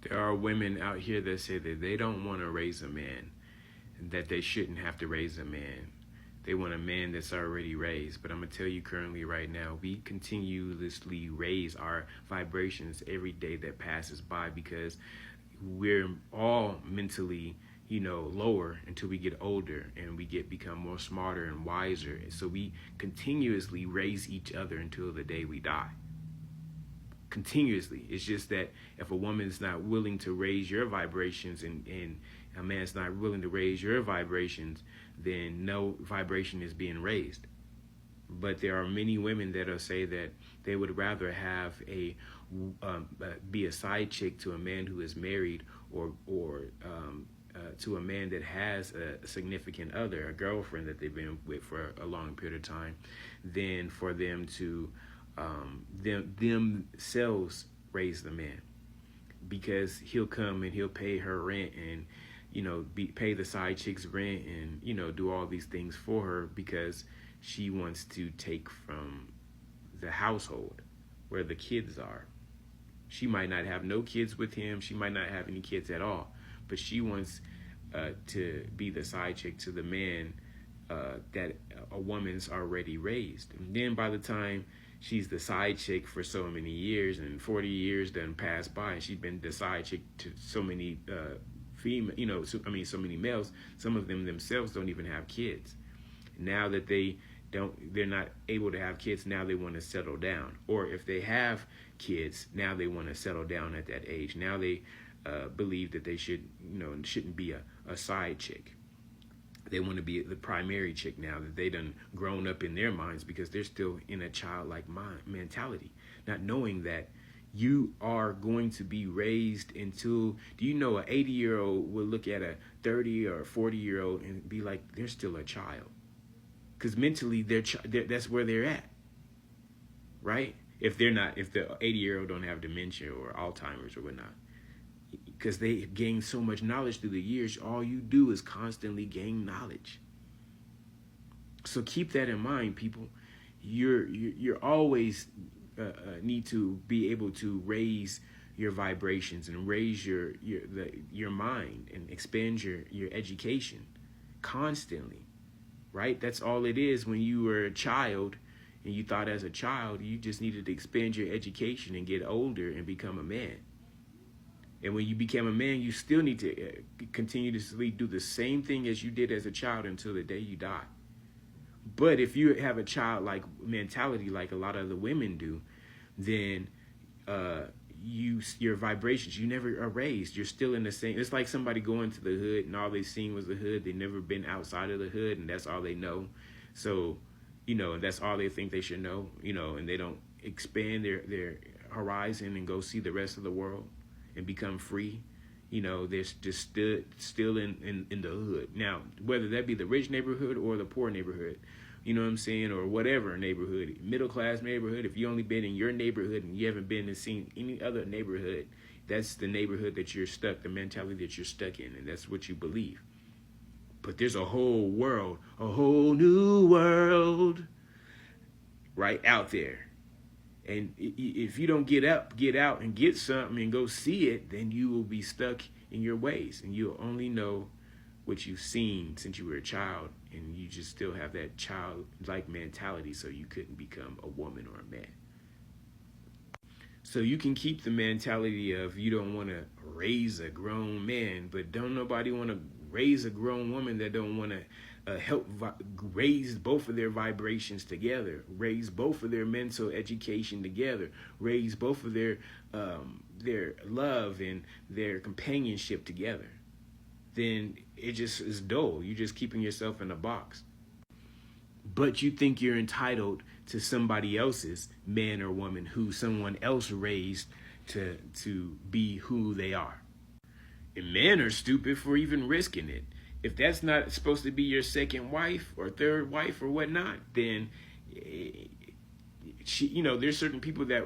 There are women out here that say that they don't want to raise a man, and that they shouldn't have to raise a man. They want a man that's already raised. But I'm going to tell you currently right now, we continuously raise our vibrations every day that passes by because we're all mentally, lower until we get older and we become more smarter and wiser. So we continuously raise each other until the day we die. Continuously. It's just that if a woman's not willing to raise your vibrations and a man's not willing to raise your vibrations, then no vibration is being raised. But there are many women that'll say that they would rather have be a side chick to a man who is married or to a man that has a significant other, a girlfriend that they've been with for a long period of time, than for them to themselves raise the man, because he'll come and he'll pay her rent and pay the side chick's rent and do all these things for her because she wants to take from the household where the kids are. She might not have no kids with him. She might not have any kids at all, but she wants to be the side chick to the man that a woman's already raised. And then by the time she's the side chick for so many years and 40 years done pass by, and she's been the side chick to so many so many males. Some of them themselves don't even have kids. Now that they're not able to have kids, now they want to settle down. Or if they have kids, now they want to settle down at that age. Now they believe that they shouldn't be a side chick. They want to be the primary chick now that they done grown up in their minds, because they're still in a childlike mentality, not knowing that you are going to be raised until, do you know, an 80-year-old will look at a 30 or 40-year-old and be like, they're still a child. Because mentally, that's where they're at, right? If the 80-year-old don't have dementia or Alzheimer's or whatnot. Because they gain so much knowledge through the years, all you do is constantly gain knowledge. So keep that in mind, people. You're always need to be able to raise your vibrations and raise your mind and expand your education constantly, right? That's all it is. When you were a child and you thought as a child you just needed to expand your education and get older and become a man. And when you became a man, you still need to continuously do the same thing as you did as a child until the day you die. But if you have a childlike mentality like a lot of the women do, then your vibrations, you never are raised. You're still in the same. It's like somebody going to the hood and all they seen was the hood. They never been outside of the hood, and that's all they know. So, and that's all they think they should know, and they don't expand their horizon and go see the rest of the world and become free. They're just still in the hood. Now, whether that be the rich neighborhood or the poor neighborhood, you know what I'm saying, or whatever neighborhood, middle class neighborhood, if you only been in your neighborhood and you haven't been and seen any other neighborhood, that's the neighborhood that you're stuck, the mentality that you're stuck in, and that's what you believe. But there's a whole world, a whole new world right out there. And if you don't get out and get something and go see it, then you will be stuck in your ways. And you'll only know what you've seen since you were a child. And you just still have that childlike mentality, so you couldn't become a woman or a man. So you can keep the mentality of you don't want to raise a grown man, but don't nobody want to raise a grown woman that don't want to help raise both of their vibrations together, raise both of their mental education together, raise both of their love and their companionship together. Then it just is dull. You're just keeping yourself in a box. But you think you're entitled to somebody else's man or woman who someone else raised to be who they are. And men are stupid for even risking it. If that's not supposed to be your second wife or third wife or whatnot, then there's certain people that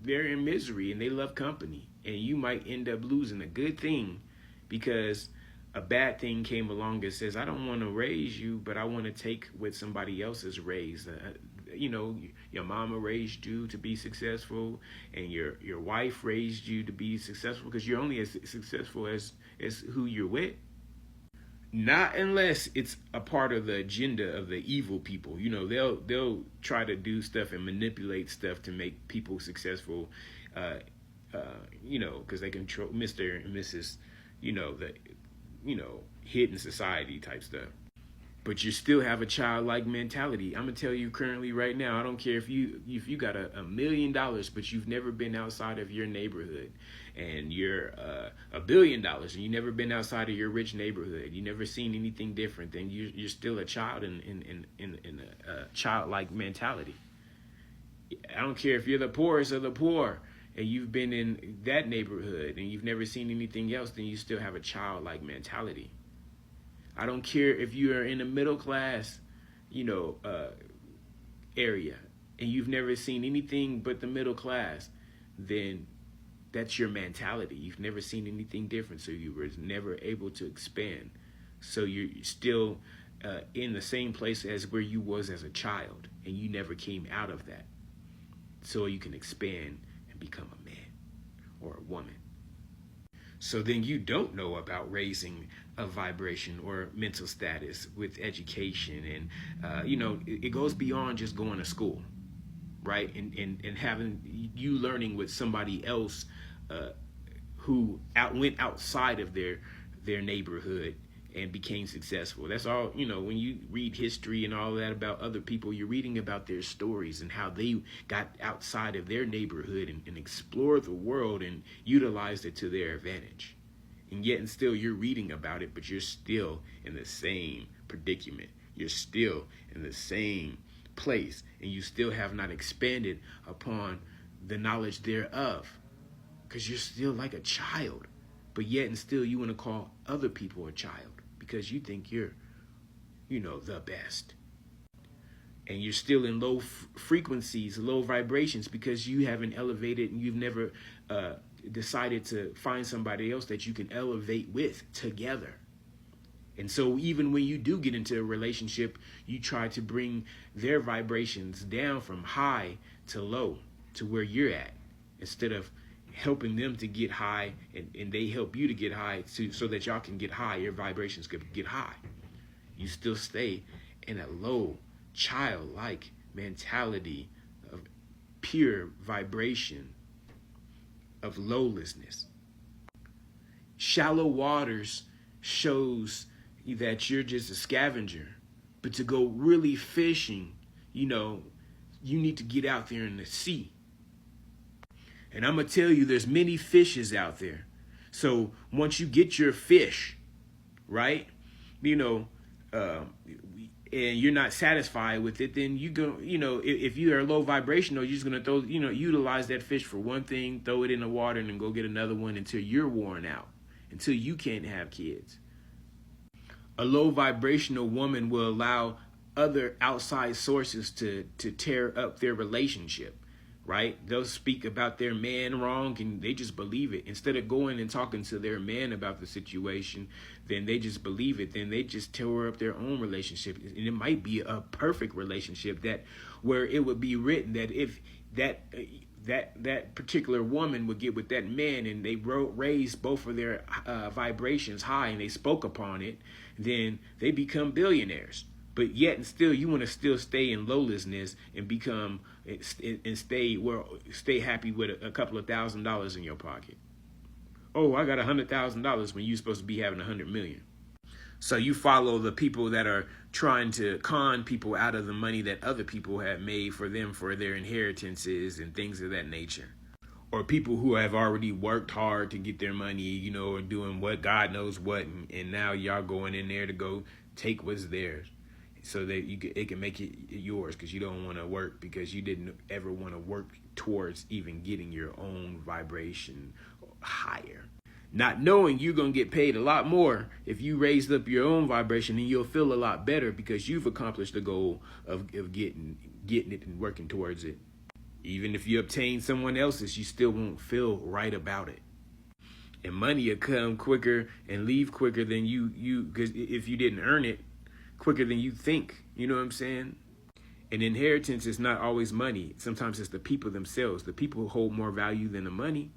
they're in misery and they love company, and you might end up losing a good thing because a bad thing came along that says, I don't want to raise you, but I want to take what somebody else has raised, your mama raised you to be successful, and your wife raised you to be successful, because you're only as successful as who you're with. Not unless it's a part of the agenda of the evil people. They'll try to do stuff and manipulate stuff to make people successful. Because they control Mr. and Mrs. The hidden society type stuff. But you still have a childlike mentality. I'm gonna tell you currently right now, I don't care if you got $1 million, but you've never been outside of your neighborhood, and you're $1 billion, and you've never been outside of your rich neighborhood. You never seen anything different. Then you're still a child in a childlike mentality. I don't care if you're the poorest of the poor, and you've been in that neighborhood, and you've never seen anything else. Then you still have a childlike mentality. I don't care if you are in a middle class, area, and you've never seen anything but the middle class, then that's your mentality. You've never seen anything different, so you were never able to expand. So you're still in the same place as where you was as a child, and you never came out of that. So you can expand and become a man or a woman. So then you don't know about raising a vibration or mental status with education. And, it goes beyond just going to school, right? And having you learning with somebody else who went outside of their neighborhood and became successful. That's all, when you read history and all that about other people, you're reading about their stories and how they got outside of their neighborhood and explored the world and utilized it to their advantage. And yet and still you're reading about it, but you're still in the same predicament. You're still in the same place, and you still have not expanded upon the knowledge thereof, because you're still like a child. But yet and still you want to call other people a child because you think you're, the best. And you're still in low frequencies, low vibrations, because you haven't elevated and you've never decided to find somebody else that you can elevate with together. And so even when you do get into a relationship, you try to bring their vibrations down from high to low to where you're at, instead of helping them to get high, and they help you to get high so that y'all can get high. Your vibrations could get high. You still stay in a low, childlike mentality of pure vibration of lowlessness. Shallow waters shows that you're just a scavenger. But to go really fishing, you need to get out there in the sea. And I'm going to tell you, there's many fishes out there. So once you get your fish, right, and you're not satisfied with it, then you go, if you are low vibrational, you're just going to throw, utilize that fish for one thing, throw it in the water, and then go get another one until you're worn out, until you can't have kids. A low vibrational woman will allow other outside sources to tear up their relationship. Right? They'll speak about their man wrong and they just believe it. Instead of going and talking to their man about the situation, then they just believe it. Then they just tear up their own relationship. And it might be a perfect relationship where it would be written that if that particular woman would get with that man and they raised both of their vibrations high and they spoke upon it, then they become billionaires. But yet and still, you want to still stay in lowlessness and become and stay happy with a couple of $1,000s in your pocket. Oh, I got $100,000 when you're supposed to be having 100 million. So you follow the people that are trying to con people out of the money that other people have made for them for their inheritances and things of that nature. Or people who have already worked hard to get their money, or doing what God knows what, and now y'all going in there to go take what's theirs, so that it can make it yours, because you don't want to work, because you didn't ever want to work towards even getting your own vibration higher. Not knowing you're going to get paid a lot more if you raised up your own vibration, and you'll feel a lot better because you've accomplished the goal of getting it and working towards it. Even if you obtain someone else's, you still won't feel right about it. And money will come quicker and leave quicker than you because if you didn't earn it, quicker than you think. You know what I'm saying? An inheritance is not always money. Sometimes it's the people themselves. The people hold more value than the money.